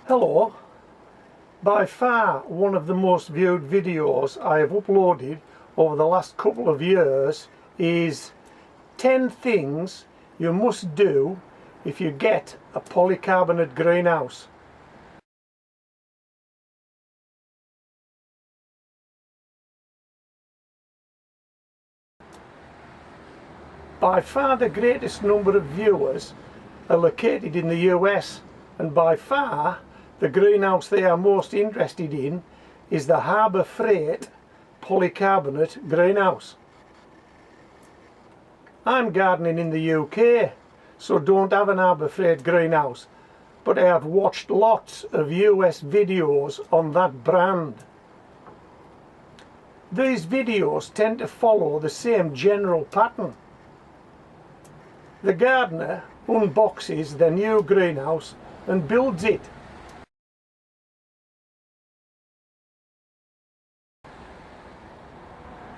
Hello. By far one of the most viewed videos I have uploaded over the last couple of years is 10 things you must do if you get a polycarbonate greenhouse. By far the greatest number of viewers are located in the US, and by far the greenhouse they are most interested in is the Harbor Freight Polycarbonate greenhouse. I'm gardening in the UK, so don't have an Harbor Freight greenhouse, but I have watched lots of US videos on that brand. These videos tend to follow the same general pattern. The gardener unboxes their new greenhouse and builds it.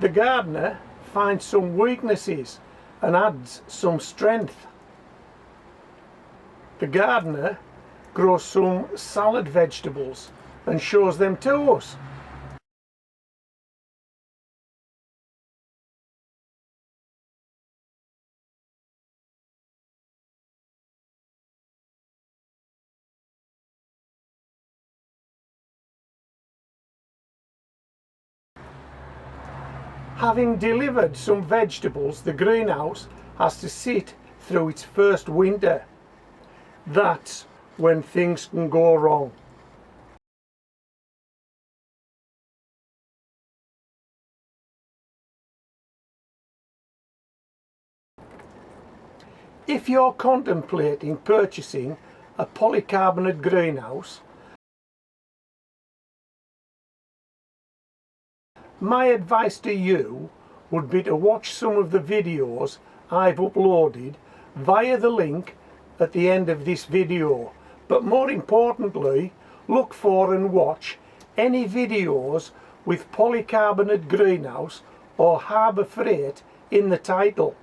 The gardener finds some weaknesses and adds some strength. The gardener grows some salad vegetables and shows them to us. Having delivered some vegetables, the greenhouse has to sit through its first winter. That's when things can go wrong. If you're contemplating purchasing a polycarbonate greenhouse, my advice to you would be to watch some of the videos I've uploaded via the link at the end of this video, but more importantly, look for and watch any videos with polycarbonate greenhouse or Harbor Freight in the title.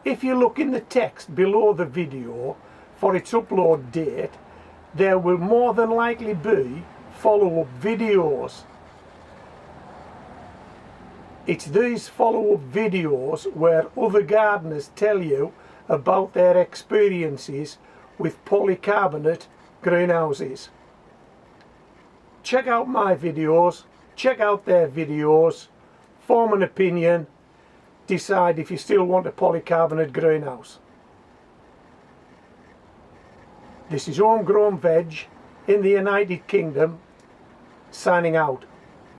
If you look in the text below the video for its upload date, there will more than likely be follow-up videos. It's these follow-up videos where other gardeners tell you about their experiences with polycarbonate greenhouses. Check out my videos, check out their videos, form an opinion, decide if you still want a polycarbonate greenhouse. This is Homegrown Veg in the United Kingdom, signing out.